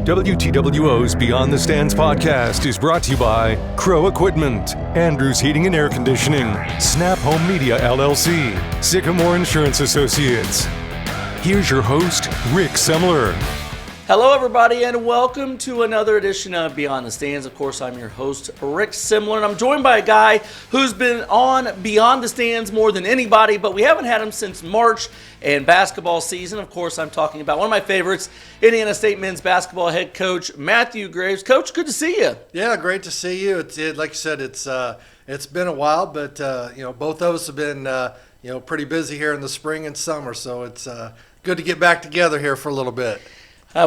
WTWO's Beyond the Stands podcast is brought to you by Crow Equipment, Andrews Heating and Air Conditioning, Snap Home Media LLC, Sycamore Insurance Associates. Here's your host, Rick Semmler. Hello, everybody, and welcome to another edition of Beyond the Stands. Of course, I'm your host, Rick Semmler, and I'm joined by a guy who's been on Beyond the Stands more than anybody, but we haven't had him since March and basketball season. Of course, I'm talking about one of my favorites, Indiana State men's basketball head coach Matthew Graves. Coach, good to see you. Yeah, great to see you. Like you said, it's been a while, but both of us have been pretty busy here in the spring and summer, so it's good to get back together here for a little bit.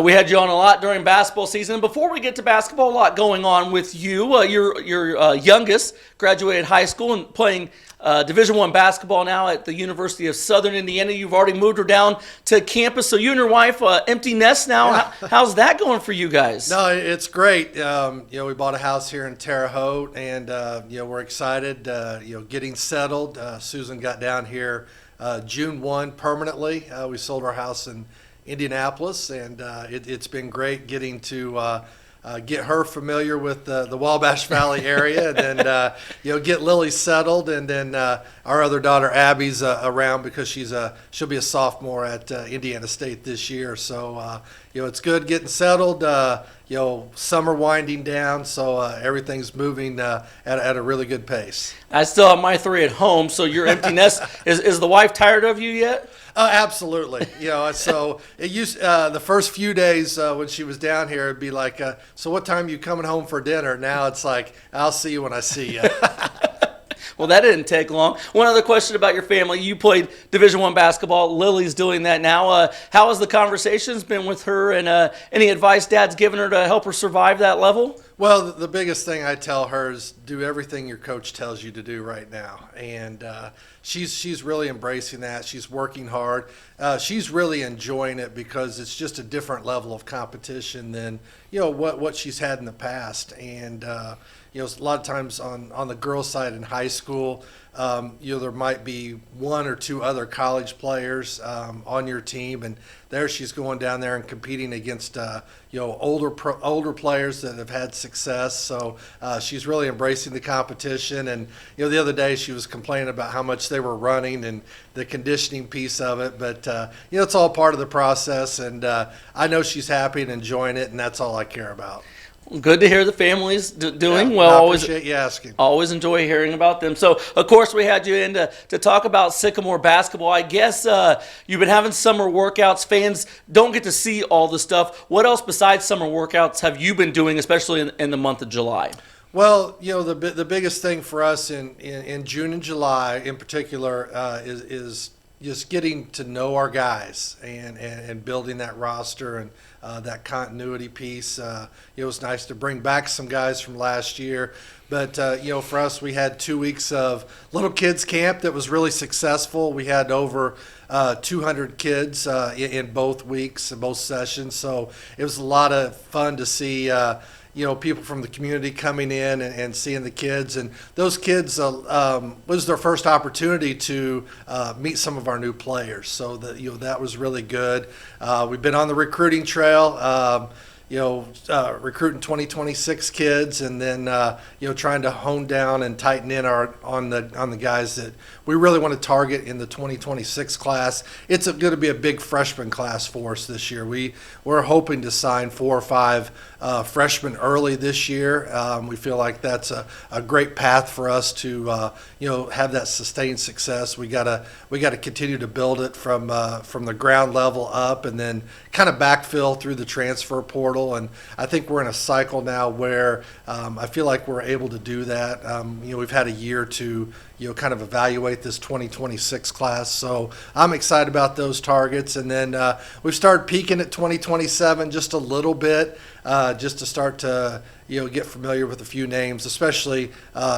We had you on a lot during basketball season. Before we get to basketball, a lot going on with you. Your youngest graduated high school and playing Division I basketball now at the University of Southern Indiana. You've already moved her down to campus, so you and your wife, empty nest now. Yeah. How's that going for you guys? No, it's great. We bought a house here in Terre Haute, and we're excited. Getting settled. Susan got down here June 1 permanently. We sold our house in Indianapolis, and it's been great getting to get her familiar with the Wabash Valley area, and then get Lily settled, and then our other daughter Abby's around because she'll be a sophomore at Indiana State this year. So it's good getting settled. Summer winding down, so everything's moving at a really good pace. I still have my three at home, so your empty nest is the wife tired of you yet? Absolutely. So it used the first few days when she was down here, it'd be like, so what time are you coming home for dinner? Now it's like, I'll see you when I see you. Well, that didn't take long. One other question about your family. You played Division I basketball. Lily's doing that now. How has the conversations been with her, and any advice Dad's given her to help her survive that level? Well, the biggest thing I tell her is do everything your coach tells you to do right now. And she's really embracing that. She's working hard. She's really enjoying it because it's just a different level of competition than, what she's had in the past. And, a lot of times on the girls' side in high school, there might be one or two other college players on your team, and there she's going down there and competing against older players that have had success. So she's really embracing the competition. And the other day she was complaining about how much they were running and the conditioning piece of it. But it's all part of the process, and I know she's happy and enjoying it, and that's all I care about. Good to hear the family's doing well. I appreciate you asking. Always enjoy hearing about them. So, of course, we had you in to talk about Sycamore basketball. I guess you've been having summer workouts. Fans don't get to see all the stuff. What else besides summer workouts have you been doing, especially in the month of July? Well, the biggest thing for us in June and July in particular is just getting to know our guys and building that roster and that continuity piece. It was nice to bring back some guys from last year. But, for us, we had 2 weeks of little kids camp that was really successful. We had over 200 kids in both weeks, in both sessions. So it was a lot of fun to see people from the community coming in and seeing the kids. And those kids was their first opportunity to meet some of our new players. So that was really good. We've been on the recruiting trail. Recruiting 2026 kids, and then trying to hone down and tighten in on the guys that we really want to target in the 2026 class. It's going to be a big freshman class for us this year. We're hoping to sign 4 or 5 freshmen early this year. We feel like that's a great path for us to have that sustained success. We gotta continue to build it from the ground level up, and then kind of backfill through the transfer portal. And I think we're in a cycle now where I feel like we're able to do that. We've had a year to kind of evaluate this 2026 class. So I'm excited about those targets. And then we've started peaking at 2027 just a little bit, just to start to get familiar with a few names, especially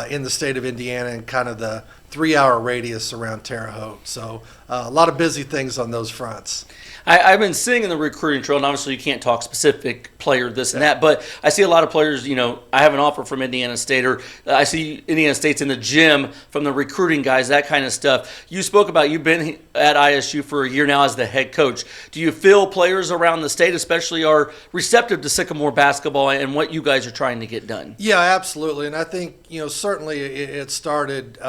in the state of Indiana and kind of the 3-hour radius around Terre Haute. So a lot of busy things on those fronts. I've been seeing in the recruiting trail, and obviously you can't talk specific player, this and that. But I see a lot of players, I have an offer from Indiana State, or I see Indiana State's in the gym from the recruiting guys, that kind of stuff. You spoke about you've been at ISU for a year now as the head coach. Do you feel players around the state especially are receptive to Sycamore basketball and what you guys are trying to get done? Yeah, absolutely. And I think, certainly it started,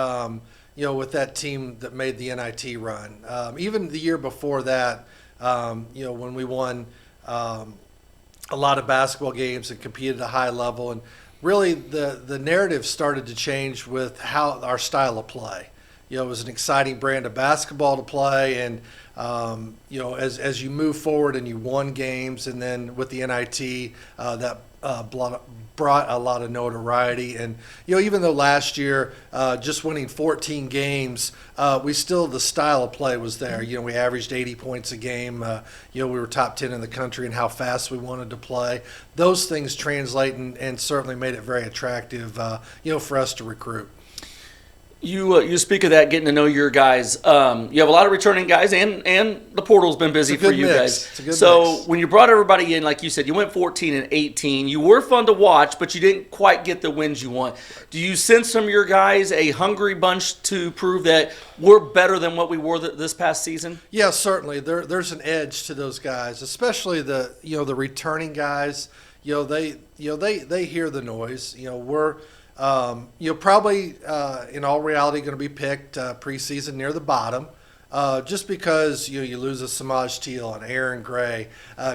with that team that made the NIT run. Even the year before that, when we won a lot of basketball games and competed at a high level. And really the narrative started to change with how our style of play. It was an exciting brand of basketball to play. And, as you move forward and you won games, and then with the NIT, that brought a lot of notoriety. And, even though last year, just winning 14 games, the style of play was there. We averaged 80 points a game. We were top 10 in the country in how fast we wanted to play. Those things translate and certainly made it very attractive, for us to recruit. You speak of that, getting to know your guys. You have a lot of returning guys, and the portal's been busy for you guys. It's a good so mix. When you brought everybody in, like you said, you went 14 and 18. You were fun to watch, but you didn't quite get the wins you want. Do you sense from your guys a hungry bunch to prove that we're better than what we were this past season? Yeah, certainly. There's an edge to those guys, especially the returning guys. They hear the noise. We're probably in all reality going to be picked preseason near the bottom, just because you lose a Samaj Teal and Aaron Gray,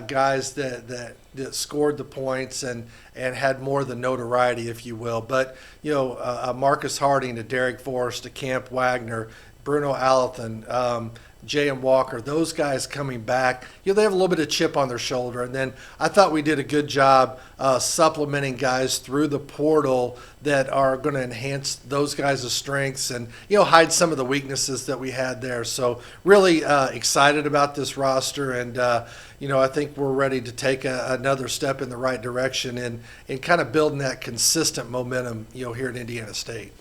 guys that scored the points and had more of the notoriety, if you will. But Marcus Harding, to Derek Forrest, to Camp Wagner, Bruno Alathan, J.M. Walker, those guys coming back, they have a little bit of chip on their shoulder. And then I thought we did a good job supplementing guys through the portal that are going to enhance those guys' strengths and, hide some of the weaknesses that we had there. So really excited about this roster. And, I think we're ready to take another step in the right direction and kind of building that consistent momentum, here at Indiana State.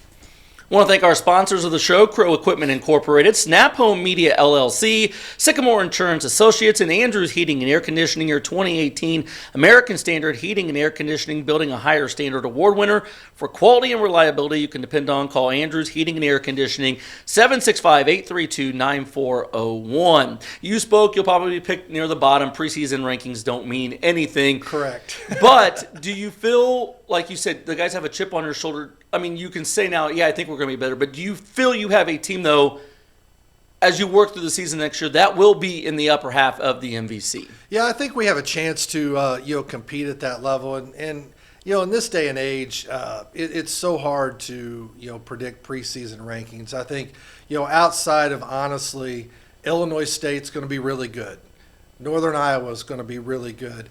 I want to thank our sponsors of the show, Crow Equipment Incorporated, Snap Home Media LLC, Sycamore Insurance Associates, and Andrews Heating and Air Conditioning, your 2018 American Standard Heating and Air Conditioning Building a Higher Standard Award winner. For quality and reliability you can depend on, call Andrews Heating and Air Conditioning, 765-832-9401. You spoke, you'll probably be picked near the bottom. Preseason rankings don't mean anything. Correct. But do you feel, like you said, the guys have a chip on their shoulder? I mean, you can say now, yeah, I think we're going to be better. But do you feel you have a team, though, as you work through the season next year, that will be in the upper half of the MVC? Yeah, I think we have a chance to, compete at that level. And in this day and age, it's so hard to, predict preseason rankings. I think, outside of, honestly, Illinois State's going to be really good. Northern Iowa's going to be really good.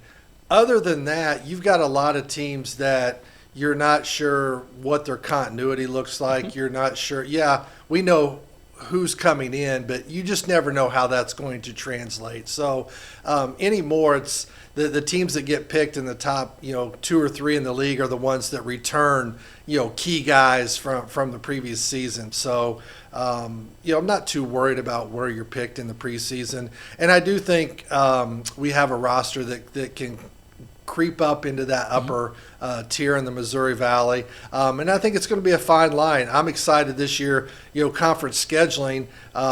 Other than that, you've got a lot of teams that you're not sure what their continuity looks like. Mm-hmm. You're not sure. Yeah, we know who's coming in, but you just never know how that's going to translate. So anymore, it's the teams that get picked in the top, 2 or 3 in the league are the ones that return, key guys from the previous season. So, I'm not too worried about where you're picked in the preseason. And I do think we have a roster that can creep up into that upper tier in the Missouri Valley. And I think it's going to be a fine line. I'm excited this year, conference scheduling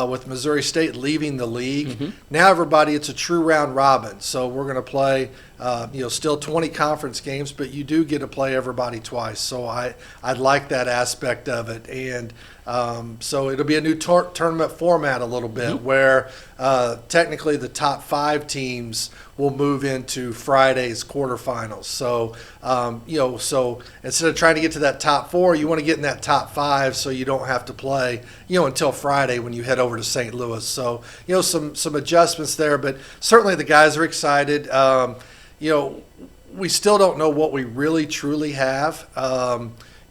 with Missouri State leaving the league. Mm-hmm. Now everybody, it's a true round robin. So we're going to play, still 20 conference games, but you do get to play everybody twice. So I like that aspect of it. And so it'll be a new tournament format a little bit, mm-hmm. where technically the top 5 teams will move into Friday's quarterfinals. So, so instead of trying to get to that top 4, you want to get in that top 5 so you don't have to play, until Friday when you head over to St. Louis. So, some adjustments there, but certainly the guys are excited. We still don't know what we really truly have.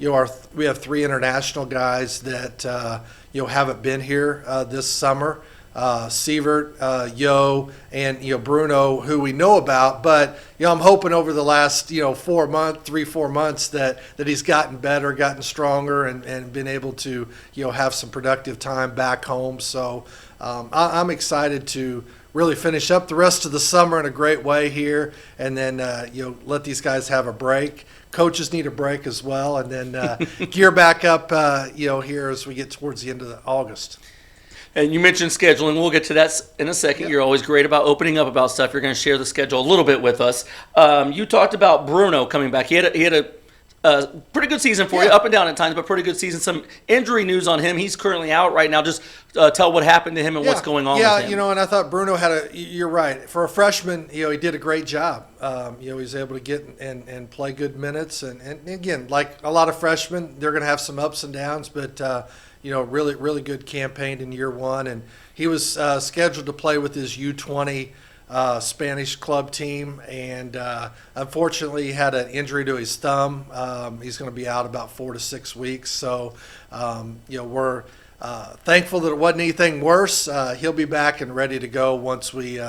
We have 3 international guys that haven't been here this summer. Sievert, Yo, and Bruno, who we know about, but I'm hoping over the last 4 months that he's gotten better, gotten stronger, and been able to have some productive time back home. So I'm excited to really finish up the rest of the summer in a great way here, and then let these guys have a break. Coaches need a break as well, and then gear back up here as we get towards the end of August. And you mentioned scheduling. We'll get to that in a second. Yep. You're always great about opening up about stuff. You're going to share the schedule a little bit with us. You talked about Bruno coming back. He had a pretty good season for you, up and down at times, but pretty good season. Some injury news on him. He's currently out right now. Just tell what happened to him and what's going on with him. And I thought Bruno you're right. For a freshman, he did a great job. He was able to get and play good minutes. And again, like a lot of freshmen, they're going to have some ups and downs, but really, really good campaign in year one. And he was scheduled to play with his U20 Spanish club team, and unfortunately he had an injury to his thumb. He's going to be out about 4 to 6 weeks. So, we're thankful that it wasn't anything worse. He'll be back and ready to go once we,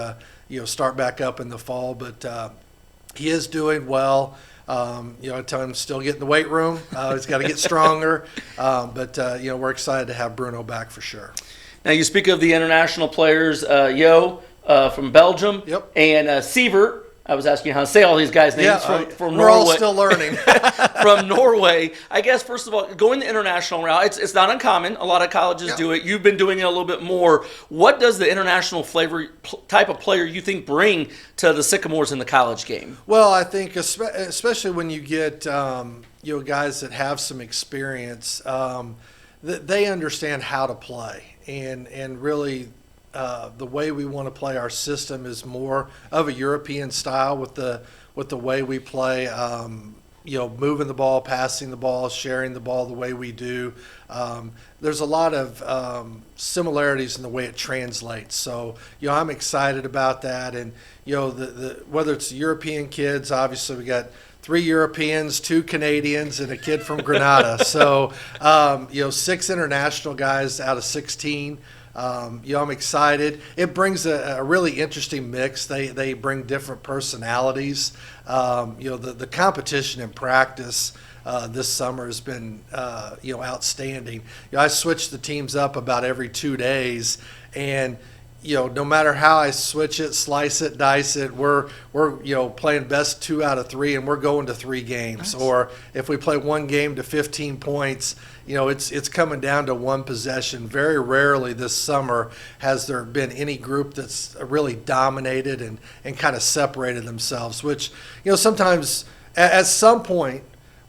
start back up in the fall. But he is doing well. I tell him still get in the weight room. He's got to get stronger. But we're excited to have Bruno back for sure. Now, you speak of the international players, from Belgium, yep, and Sievert. I was asking you how to say all these guys' names from we're Norway. all still learning. From Norway. I guess, first of all, going the international route, it's not uncommon. A lot of colleges do it. You've been doing it a little bit more. What does the international type of player you think bring to the Sycamores in the college game? Well, I think especially when you get guys that have some experience, they understand how to play, and really the way we want to play our system is more of a European style with the way we play. Moving the ball, passing the ball, sharing the ball the way we do. There's a lot of similarities in the way it translates. So, I'm excited about that. And, whether it's the European kids, obviously we got 3 Europeans, 2 Canadians, and a kid from Grenada. So, 6 international guys out of 16. I'm excited. It brings a really interesting mix. They bring different personalities. The competition in practice this summer has been outstanding. I switch the teams up about every 2 days, and no matter how I switch it, slice it, dice it, we're playing best 2 out of 3, and we're going to 3 games. Nice. Or if we play 1 game to 15 points, it's coming down to 1 possession. Very rarely this summer has there been any group that's really dominated and kind of separated themselves, which, sometimes at some point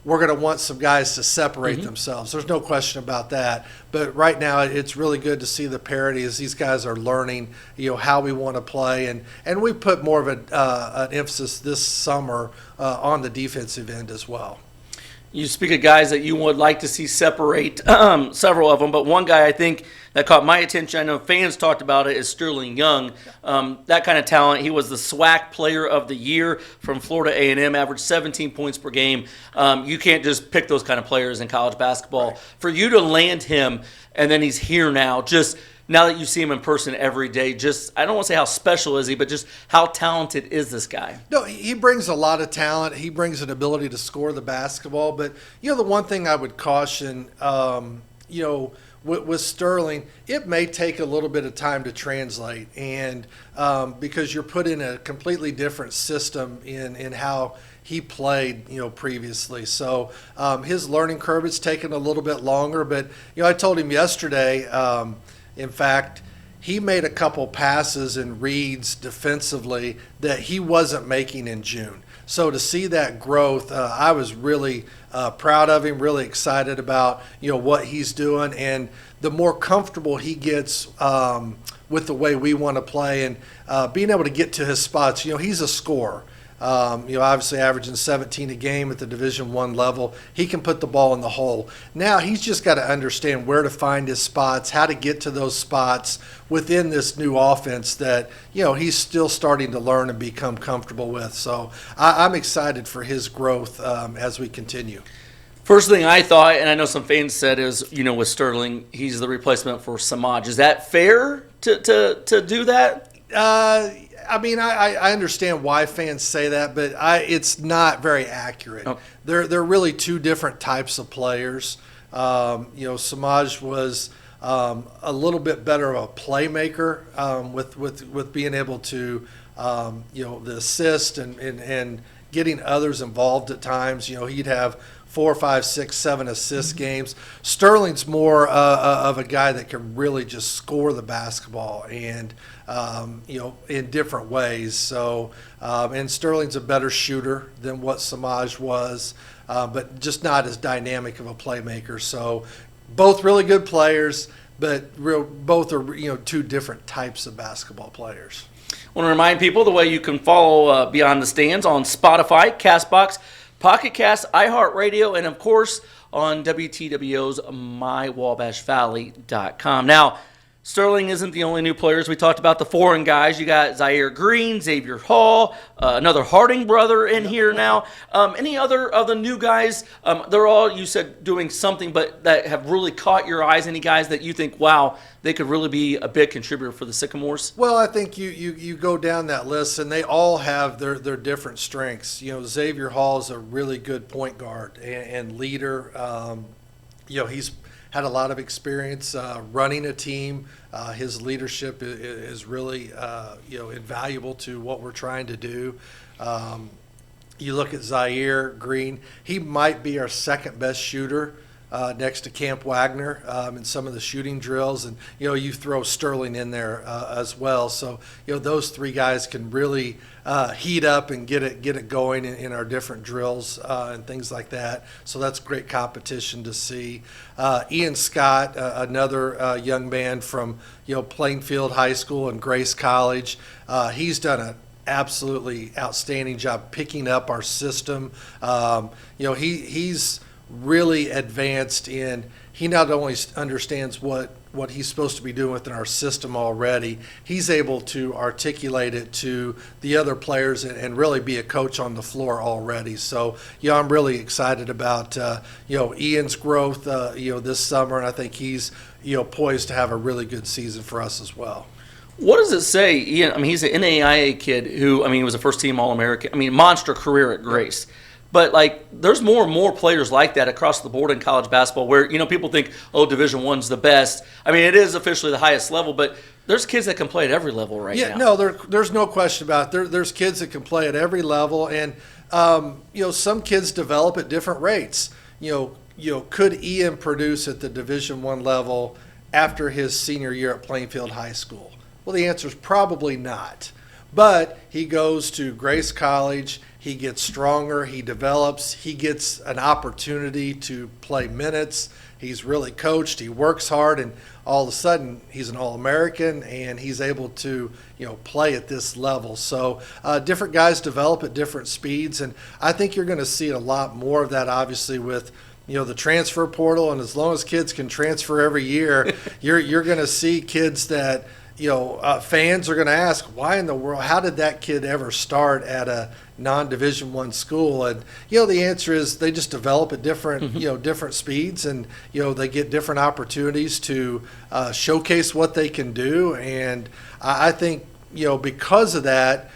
we're going to want some guys to separate themselves. There's no question about that. But right now it's really good to see the parity as these guys are learning, how we want to play. And we put more of an emphasis this summer on the defensive end as well. You speak of guys that you would like to see separate, several of them, but one guy I think that caught my attention, I know fans talked about it, is Sterling Young. That kind of talent. He was the SWAC Player of the Year from Florida A&M, averaged 17 points per game. You can't just pick those kind of players in college basketball. Right. For you to land him, and then he's here now, just now that you see him in person every day, just, I don't want to say how special is he, but just how talented is this guy? No, he brings a lot of talent. He brings an ability to score the basketball. But, the one thing I would caution, with Sterling, it may take a little bit of time to translate, and because you're put in a completely different system in how he played, previously. So his learning curve has taken a little bit longer. But, I told him yesterday, in fact, he made a couple passes and reads defensively that he wasn't making in June. So to see that growth, I was really proud of him, really excited about what he's doing, and the more comfortable he gets with the way we want to play and being able to get to his spots. He's a scorer. Obviously averaging 17 a game at the Division I level. He can put the ball in the hole. Now he's just got to understand where to find his spots, how to get to those spots within this new offense that, he's still starting to learn and become comfortable with. So I'm excited for his growth as we continue. First thing I thought, and I know some fans said, is, with Sterling, he's the replacement for Samaj. Is that fair to do that? I understand why fans say that, but it's not very accurate. Oh. They're really 2 different types of players. Samaj was a little bit better of a playmaker with being able to the assist and getting others involved at times. He'd have 4, 5, 6, 7 assist games. Sterling's more of a guy that can really just score the basketball and in different ways. So and Sterling's a better shooter than what Samaj was, but just not as dynamic of a playmaker. So both really good players, but both are two different types of basketball players. I want to remind people the way you can follow Beyond the Stands on Spotify, CastBox, Pocket Cast, iHeartRadio, and of course on WTWO's MyWabashValley.com. Now, Sterling isn't the only new players. We talked about the foreign guys. You got Zaire Green, Xavier Hall, another Harding brother in here now. Any other of the new guys? They're all, you said, doing something, but that have really caught your eyes. Any guys that you think, wow, they could really be a big contributor for the Sycamores? Well, I think you go down that list, and they all have their different strengths. Xavier Hall is a really good point guard and leader. He's had a lot of experience running a team. His leadership is really invaluable to what we're trying to do. You look at Zaire Green, he might be our second best shooter next to Camp Wagner in some of the shooting drills, and you throw Sterling in there as well. So those three guys can really heat up and get it going in our different drills and things like that. So that's great competition to see. Ian Scott, another young man from Plainfield High School and Grace College, he's done an absolutely outstanding job picking up our system. He's really advanced in, he not only understands what he's supposed to be doing within our system already, he's able to articulate it to the other players and really be a coach on the floor already. So I'm really excited about Ian's growth this summer, and I think he's poised to have a really good season for us as well. What does it say, Ian? He's an NAIA kid who, he was a first-team All-American. Monster career at Grace. But, there's more and more players like that across the board in college basketball where, people think, Division I's the best. It is officially the highest level, but there's kids that can play at every level now. Yeah, no, there's no question about it. There's kids that can play at every level, and, some kids develop at different rates. Could Ian produce at the Division I level after his senior year at Plainfield High School? Well, the answer is probably not. But he goes to Grace College, he gets stronger, he develops, he gets an opportunity to play minutes, he's really coached, he works hard, and all of a sudden he's an All-American and he's able to play at this level. So different guys develop at different speeds, and I think you're going to see a lot more of that obviously with the transfer portal, and as long as kids can transfer every year, you're going to see kids that fans are going to ask, why in the world, how did that kid ever start at a non-Division I school? And, the answer is they just develop at different, different speeds, and, they get different opportunities to showcase what they can do. And I think, because of that,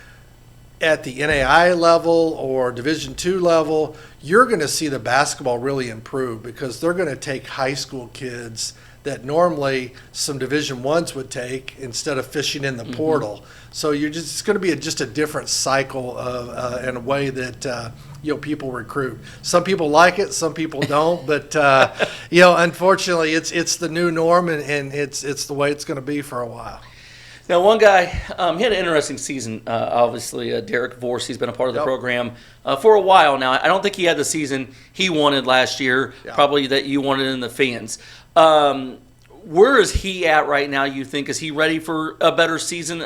at the NAIA level or Division II level, you're going to see the basketball really improve because they're going to take high school kids that normally some Division I's would take instead of fishing in the portal. So it's going to be just a different cycle and a way that people recruit. Some people like it, some people don't, but unfortunately it's the new norm, and it's the way it's going to be for a while. Now, one guy, he had an interesting season, obviously, Derek Vorse. He's been a part of the program for a while now. I don't think he had the season he wanted last year, probably that you wanted in the fans. Where is he at right now, you think? Is he ready for a better season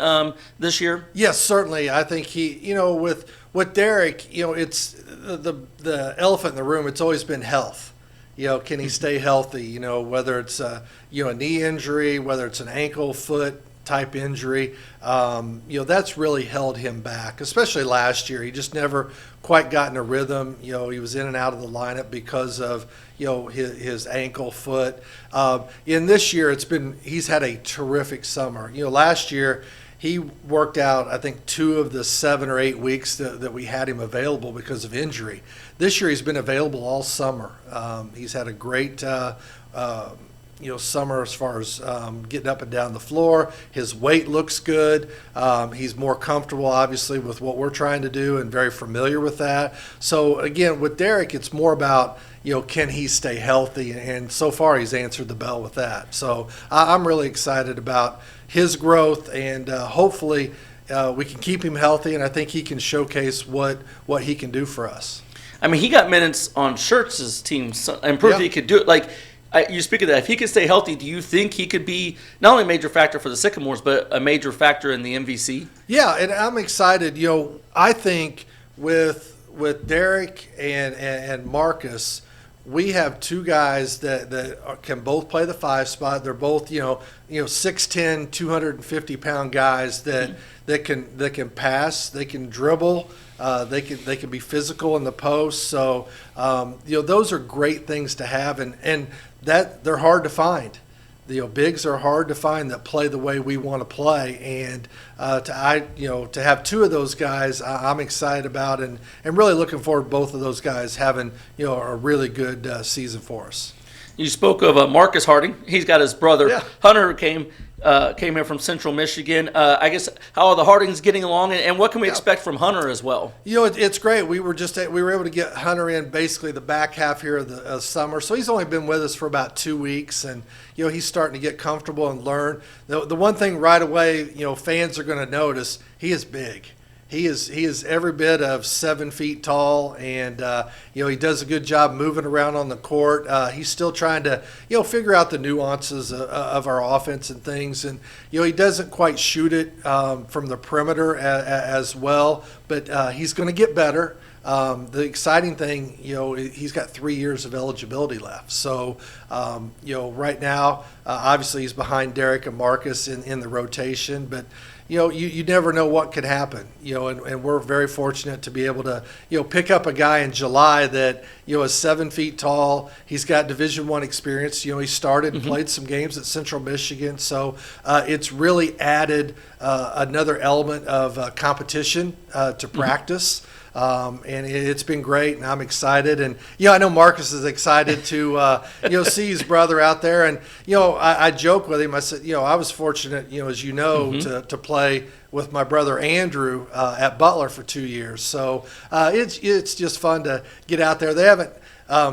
this year? Yes, certainly. I think he, with Derek, it's the elephant in the room. It's always been health. Can he stay healthy? Whether it's a knee injury, whether it's an ankle, foot type injury, that's really held him back, especially last year. He just never quite got in a rhythm. He was in and out of the lineup because of his ankle, foot. In this year, he's had a terrific summer. Last year he worked out, I think, 2 of the 7 or 8 weeks that we had him available because of injury. This year he's been available all summer. He's had a great summer as far as getting up and down the floor. His weight looks good. He's more comfortable, obviously, with what we're trying to do and very familiar with that. So, again, with Derek, it's more about, can he stay healthy? And so far, he's answered the bell with that. So I'm really excited about his growth, and hopefully we can keep him healthy, and I think he can showcase what he can do for us. I mean, he got minutes on Schertz's team and proved he could do it. Like, you speak of that. If he could stay healthy, do you think he could be not only a major factor for the Sycamores, but a major factor in the MVC? Yeah, and I'm excited. I think with Derek and Marcus, we have two guys that can both play the 5 spot. They're both 6'10", 250-pound guys that can pass, they can dribble. They can be physical in the post. So those are great things to have, and that they're hard to find. Bigs are hard to find that play the way we want to play, and to have two of those guys, I'm excited about, and really looking forward to both of those guys having a really good season for us. You spoke of Marcus Harding. He's got his brother. Yeah. Hunter came here from Central Michigan. I guess, how are the Hardings getting along, and what can we expect from Hunter as well? It's great. We were able to get Hunter in basically the back half here of the summer, so he's only been with us for about 2 weeks, and he's starting to get comfortable and learn. The one thing right away, fans are going to notice, he is big. He is every bit of 7 feet tall, and he does a good job moving around on the court. He's still trying to figure out the nuances of our offense and things, and he doesn't quite shoot it from the perimeter as well, but he's going to get better. The exciting thing, he's got 3 years of eligibility left. So, right now, obviously he's behind Derek and Marcus in the rotation, but you never know what could happen, and we're very fortunate to be able to, pick up a guy in July that, is 7 feet tall. He's got Division I experience. He started and played some games at Central Michigan. So it's really added another element of competition to practice. And it's been great, and I'm excited. And, I know Marcus is excited to, see his brother out there. And, I joke with him. I said, I was fortunate, as to play with my brother Andrew at Butler for 2 years. So it's just fun to get out there. They haven't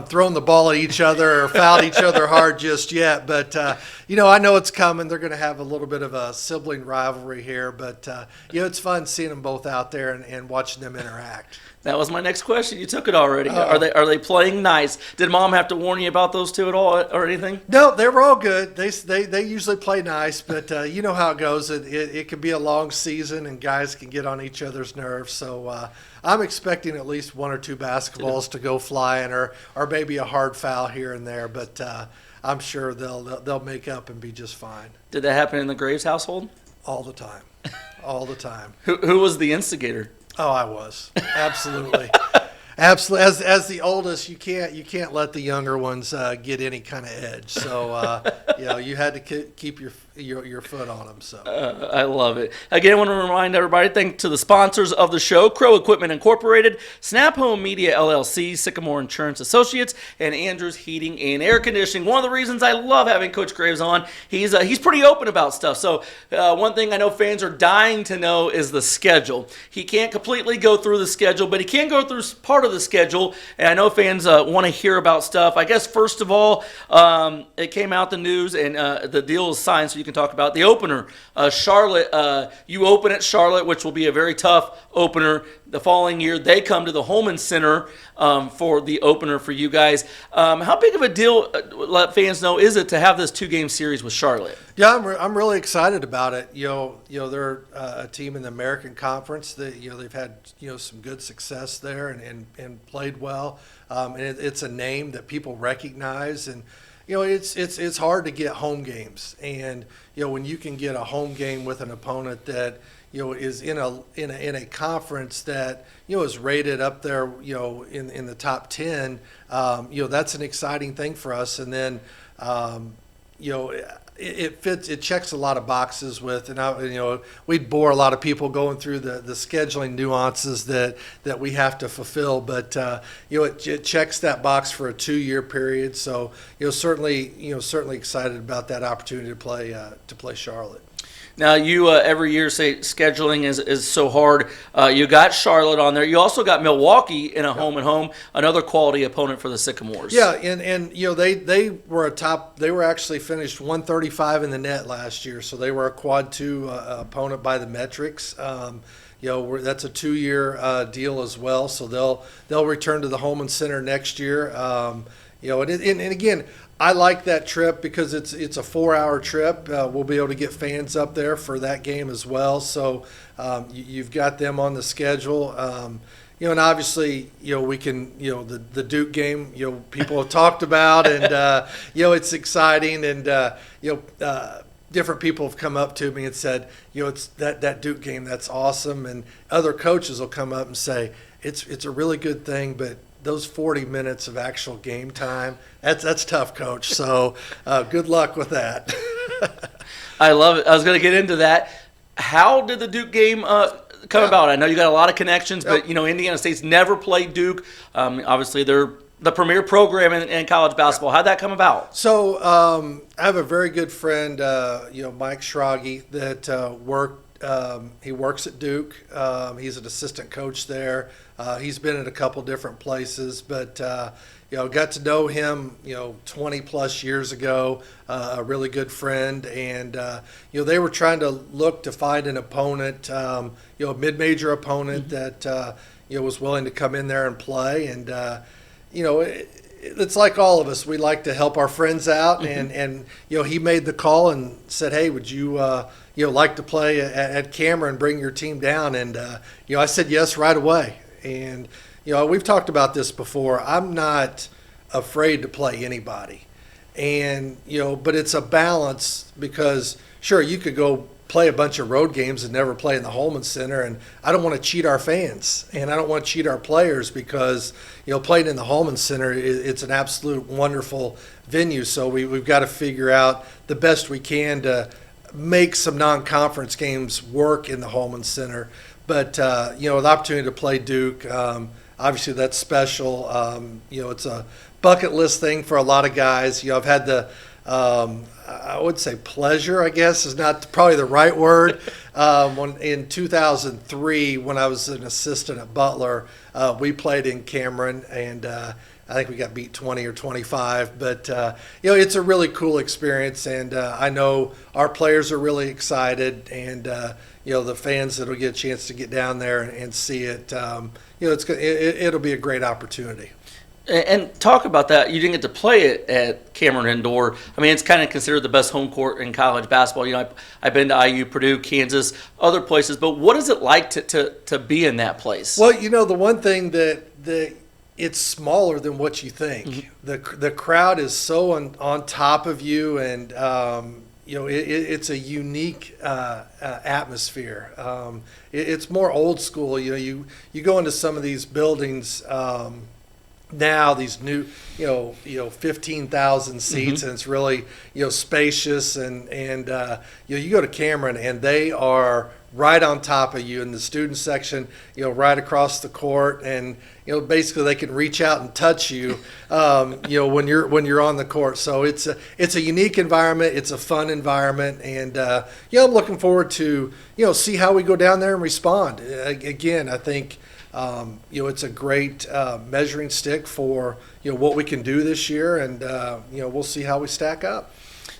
thrown the ball at each other or fouled each other hard just yet. But, I know it's coming. They're going to have a little bit of a sibling rivalry here. But, it's fun seeing them both out there and watching them interact. That was my next question. You took it already. Are they playing nice? Did Mom have to warn you about those two at all or anything? No, they were all good. They usually play nice, but you know how it goes. It can be a long season, and guys can get on each other's nerves. So I'm expecting at least 1 or 2 basketballs to go flying, or maybe a hard foul here and there. But I'm sure they'll make up and be just fine. Did that happen in the Graves household? All the time, all the time. Who was the instigator? Oh, I was. Absolutely. Absolutely. As the oldest, you can't let the younger ones get any kind of edge. So, you had to keep your foot on them. So I love it. Again, I want to remind everybody, thank to the sponsors of the show, Crow Equipment Incorporated, Snap Home Media LLC, Sycamore Insurance Associates, and Andrews Heating and Air Conditioning. One of the reasons I love having Coach Graves on, he's pretty open about stuff. So one thing I know fans are dying to know is the schedule. He can't completely go through the schedule, but he can go through part of the schedule, and I know fans want to hear about stuff. I guess first of all, it came out the news, and the deal is signed, so you can talk about the opener. Charlotte, you open at Charlotte, which will be a very tough opener. The following year, they come to the Holman Center for the opener for you guys. How big of a deal, let fans know, is it to have this 2-game series with Charlotte? Yeah, I'm really excited about it. They're a team in the American Conference. They've had some good success there and played well. And it's a name that people recognize, and it's hard to get home games. And when you can get a home game with an opponent that is in a conference that is rated up there in the top 10, that's an exciting thing for us. And then it fits. It checks a lot of boxes with, and we'd bore a lot of people going through the scheduling nuances that we have to fulfill. But it checks that box for a 2-year period. So certainly excited about that opportunity to play Charlotte. Now, you every year say scheduling is so hard. You got Charlotte on there. You also got Milwaukee in a home and home, another quality opponent for the Sycamores. Yeah, and they were They were actually finished 135 in the net last year, so they were a quad 2 opponent by the metrics. That's a 2-year deal as well, so they'll return to the Holman Center next year. And again, I like that trip because it's a 4-hour trip. We'll be able to get fans up there for that game as well. So you've got them on the schedule. And obviously, we can, the Duke game, people have talked about, and it's exciting, and different people have come up to me and said, it's that Duke game, that's awesome, and other coaches will come up and say it's a really good thing, but those 40 minutes of actual game time, that's tough, Coach. So good luck with that. I love it. I was going to get into that. How did the Duke game come about? I know you got a lot of connections, but Indiana State's never played Duke. Obviously, they're the premier program in college basketball. How'd that come about? So I have a very good friend, Mike Schrage, that he works at Duke. He's an assistant coach there. He's been at a couple different places, but got to know him 20 plus years ago. A really good friend, and they were trying to look to find an opponent, a mid-major opponent that was willing to come in there and play. And it's like all of us. We like to help our friends out, and he made the call and said, "Hey, would you like to play at Cameron, bring your team down?" And I said yes right away. And we've talked about this before. I'm not afraid to play anybody, and but it's a balance, because sure, you could go play a bunch of road games and never play in the Holman Center, and I don't want to cheat our fans, and I don't want to cheat our players, because playing in the Holman Center, it's an absolute wonderful venue. So we've got to figure out the best we can to make some non-conference games work in the Holman Center. But the opportunity to play Duke, obviously that's special. It's a bucket list thing for a lot of guys. I've had the I would say pleasure, I guess, is not probably the right word. In 2003, when I was an assistant at Butler, we played in Cameron, and I think we got beat 20 or 25. But, it's a really cool experience, and I know our players are really excited, and, the fans that will get a chance to get down there and see it, it'll be a great opportunity. And talk about that. You didn't get to play it at Cameron Indoor. I mean, it's kind of considered the best home court in college basketball. I've been to IU, Purdue, Kansas, other places. But what is it like to be in that place? Well, the one thing that it's smaller than what you think. The crowd is so on top of you, and it's a unique atmosphere. It's more old school. You go into some of these buildings. Now these new 15,000 seats, and it's really spacious, and you go to Cameron and they are right on top of you in the student section, right across the court, and basically they can reach out and touch you when you're on the court. So it's a unique environment, it's a fun environment, and I'm looking forward to see how we go down there and respond. Again, I think it's a great measuring stick for what we can do this year, and we'll see how we stack up.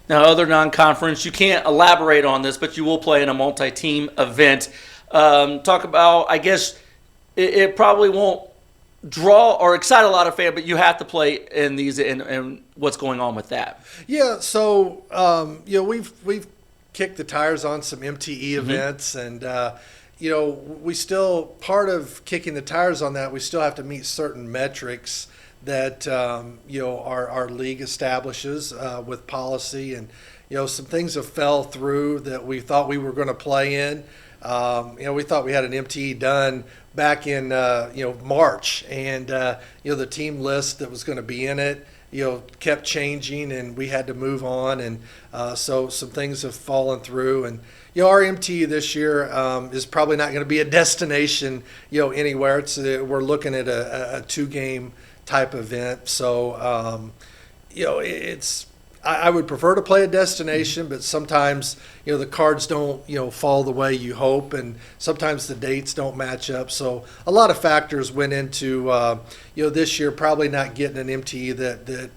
Now, other non-conference, you can't elaborate on this, but you will play in a multi-team event. Talk about, I guess, it probably won't draw or excite a lot of fans, but you have to play in these, and what's going on with that? Yeah, so we've kicked the tires on some MTE events, and we still, part of kicking the tires on that, we still have to meet certain metrics that our league establishes with policy, and some things have fell through that we thought we were going to play in. We thought we had an MTE done back in March, and the team list that was going to be in it kept changing, and we had to move on, and so some things have fallen through. And our MT this year is probably not going to be a destination, anywhere. We're looking at a 2-game type event. So, I would prefer to play a destination, but sometimes, the cards don't, fall the way you hope, and sometimes the dates don't match up. So a lot of factors went into, this year probably not getting an MTE that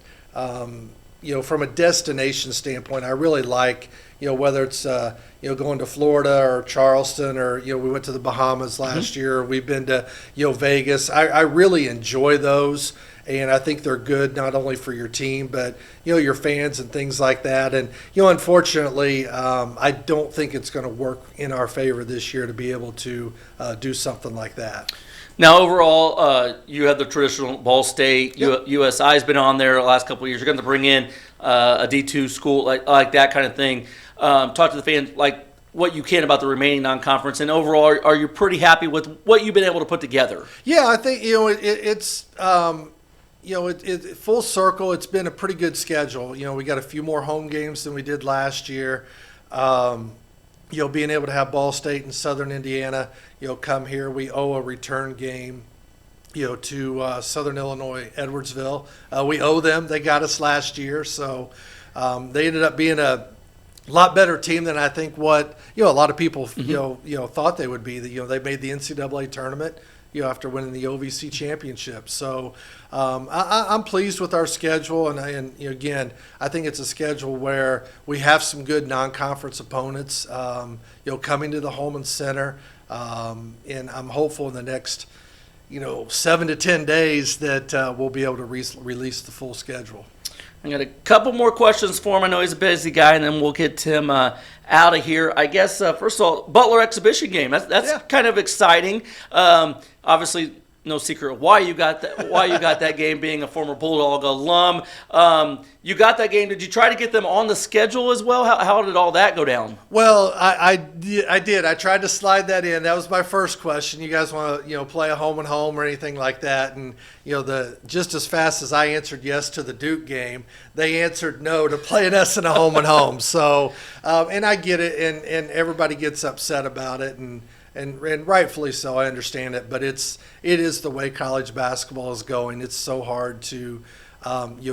from a destination standpoint, I really like, whether it's, going to Florida or Charleston, or, we went to the Bahamas last year. We've been to, Vegas. I really enjoy those. And I think they're good not only for your team, but, your fans and things like that. And, unfortunately, I don't think it's going to work in our favor this year to be able to do something like that. Now, overall, you have the traditional Ball State. Yep. USI's been on there the last couple of years. You're going to bring in a D2 school like that kind of thing. Talk to the fans like what you can about the remaining non-conference. And overall, are you pretty happy with what you've been able to put together? Yeah, I think, it's full circle. It's been a pretty good schedule. We got a few more home games than we did last year. Being able to have Ball State and Southern Indiana, come here. We owe a return game, to Southern Illinois, Edwardsville. We owe them. They got us last year. So they ended up being a lot better team than I think what, a lot of people, thought they would be. They made the NCAA tournament, after winning the OVC championship. So I'm pleased with our schedule, and again, I think it's a schedule where we have some good non-conference opponents, coming to the Holman Center, and I'm hopeful in the next, 7 to 10 days that we'll be able to release the full schedule. I got a couple more questions for him. I know he's a busy guy, and then we'll get Tim out of here. I guess, first of all, Butler exhibition game. That's kind of exciting. Obviously, no secret why you got that game, being a former Bulldog alum. You got that game. Did you try to get them on the schedule as well? How did all that go down? Well, I did. I tried to slide that in. That was my first question. You guys want to play a home and home or anything like that? And just as fast as I answered yes to the Duke game, they answered no to playing us in a home and home. So, and I get it, and everybody gets upset about it, and rightfully so. I understand it, but it is the way college basketball is going. It's so hard to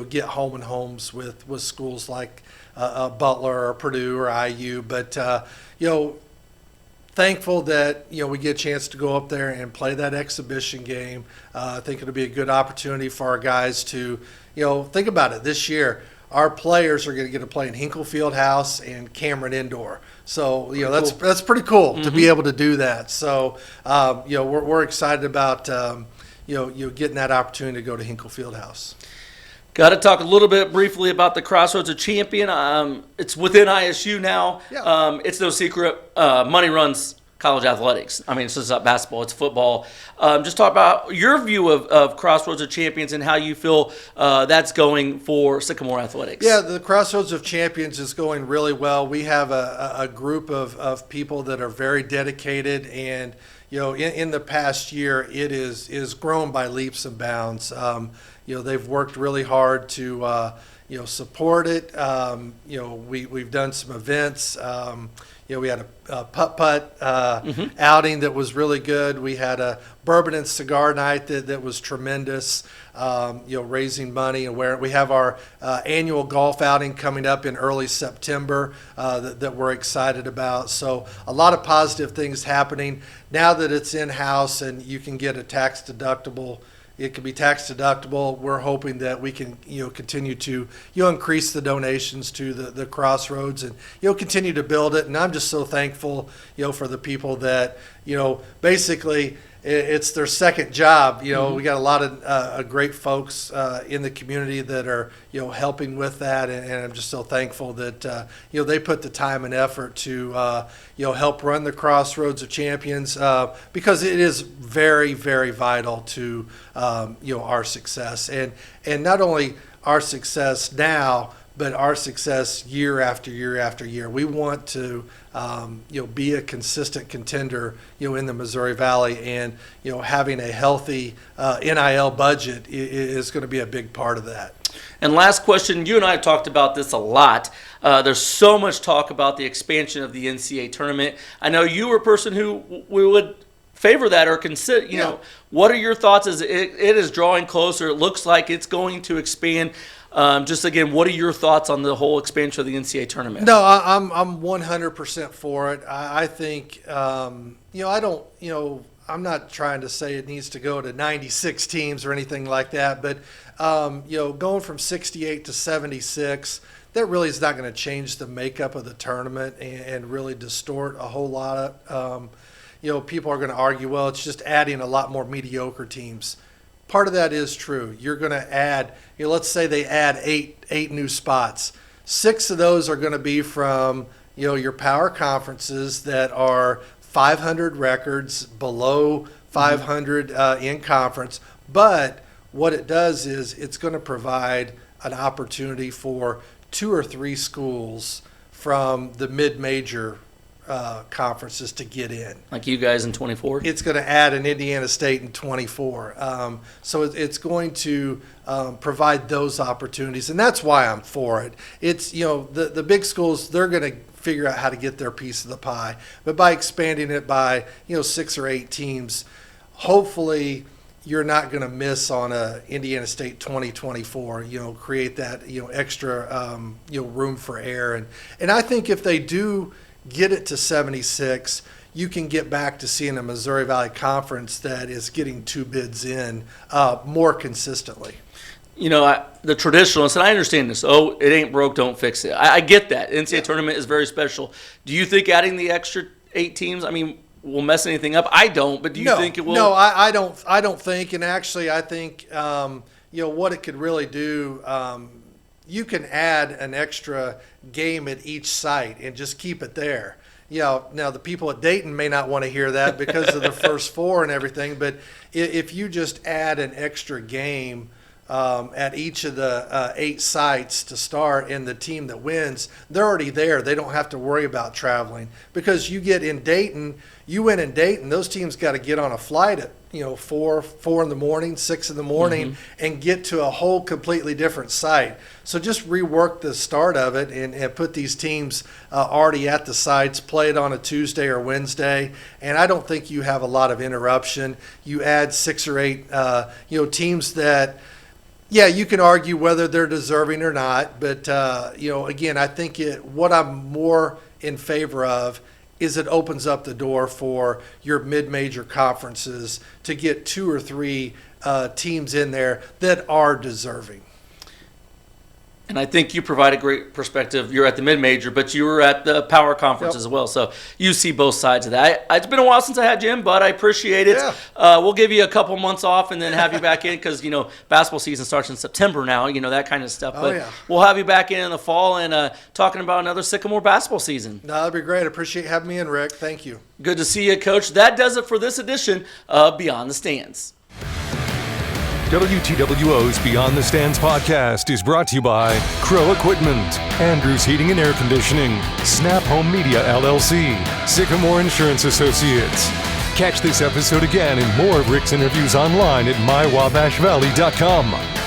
get home and homes with schools like Butler or Purdue or IU. But thankful that we get a chance to go up there and play that exhibition game. I think it'll be a good opportunity for our guys to think about it this year. Our players are going to get to play in Hinkle Fieldhouse and Cameron Indoor. So, that's pretty cool to be able to do that. So, we're excited about, getting that opportunity to go to Hinkle Fieldhouse. Got to talk a little bit briefly about the Crossroads of Champion. It's within ISU now. Yeah. It's no secret. Money runs college athletics. I mean, it's just not basketball, it's football. Just talk about your view of Crossroads of Champions and how you feel that's going for Sycamore athletics. Yeah, the Crossroads of Champions is going really well. We have a group of people that are very dedicated, and in the past year it is grown by leaps and bounds. They've worked really hard to support it. We've done some events. We had a putt-putt outing that was really good. We had a bourbon and cigar night that was tremendous, raising money. And where we have our annual golf outing coming up in early September that we're excited about. So a lot of positive things happening. Now that it's in-house and you can get a tax deductible, it can be tax deductible. We're hoping that we can, continue to, increase the donations to the Crossroads and, continue to build it. And I'm just so thankful, for the people that, basically it's their second job. We got a lot of great folks in the community that are, helping with that. And I'm just so thankful that, they put the time and effort to, help run the Crossroads of Champions because it is very, very vital to, our success. And not only our success now, but our success year after year after year. We want to, be a consistent contender, in the Missouri Valley, and having a healthy NIL budget is going to be a big part of that. And last question, you and I have talked about this a lot. There's so much talk about the expansion of the NCAA tournament. I know you were a person who we would favor that or consider, what are your thoughts as it is drawing closer? It looks like it's going to expand. Just again, what are your thoughts on the whole expansion of the NCAA tournament? No, I'm 100% for it. I think, I'm not trying to say it needs to go to 96 teams or anything like that, but going from 68 to 76, that really is not going to change the makeup of the tournament and really distort a whole lot of. People are going to argue, well, it's just adding a lot more mediocre teams. Part of that is true. You're going to add, let's say they add eight new spots. 6 of those are going to be from, your power conferences that are 500 records, below 500 in conference. But what it does is it's going to provide an opportunity for 2 or 3 schools from the mid-major conferences to get in. Like you guys in 24? It's going to add an Indiana State in 24. So it's going to provide those opportunities, and that's why I'm for it. It's, the big schools, they're going to figure out how to get their piece of the pie. But by expanding it by, 6 or 8 teams, hopefully you're not going to miss on a Indiana State 2024, create that, extra, room for error. And I think if they do get it to 76, you can get back to seeing a Missouri Valley Conference that is getting 2 bids in more consistently. The traditionalists, and I understand this, it ain't broke, don't fix it. I get that. NCAA tournament is very special. Do you think adding the extra 8 teams, will mess anything up? I don't, but do you think it will? No, I don't think, and actually I think, what it could really do, you can add an extra game at each site and just keep it there. Now the people at Dayton may not want to hear that because of the first 4 and everything, but if you just add an extra game at each of the 8 sites to start, and the team that wins, they're already there. They don't have to worry about traveling, because you win in Dayton, those teams got to get on a flight at 4 in the morning, 6 in the morning, and get to a whole completely different site. So just rework the start of it and put these teams already at the sites, play it on a Tuesday or Wednesday, and I don't think you have a lot of interruption. You add 6 or 8 teams that, you can argue whether they're deserving or not, but again, I think what I'm more in favor of is it opens up the door for your mid-major conferences to get 2 or 3 teams in there that are deserving. And I think you provide a great perspective. You're at the mid-major, but you were at the power conference as well. So you see both sides of that. It's been a while since I had you in, but I appreciate it. Yeah. We'll give you a couple months off and then have you back in because, basketball season starts in September now, that kind of stuff. But we'll have you back in the fall and talking about another Sycamore basketball season. No, that'd be great. I appreciate having me in, Rick. Thank you. Good to see you, Coach. That does it for this edition of Beyond the Stands. WTWO's Beyond the Stands podcast is brought to you by Crow Equipment, Andrews Heating and Air Conditioning, Snap Home Media LLC, Sycamore Insurance Associates. Catch this episode again and more of Rick's interviews online at mywabashvalley.com.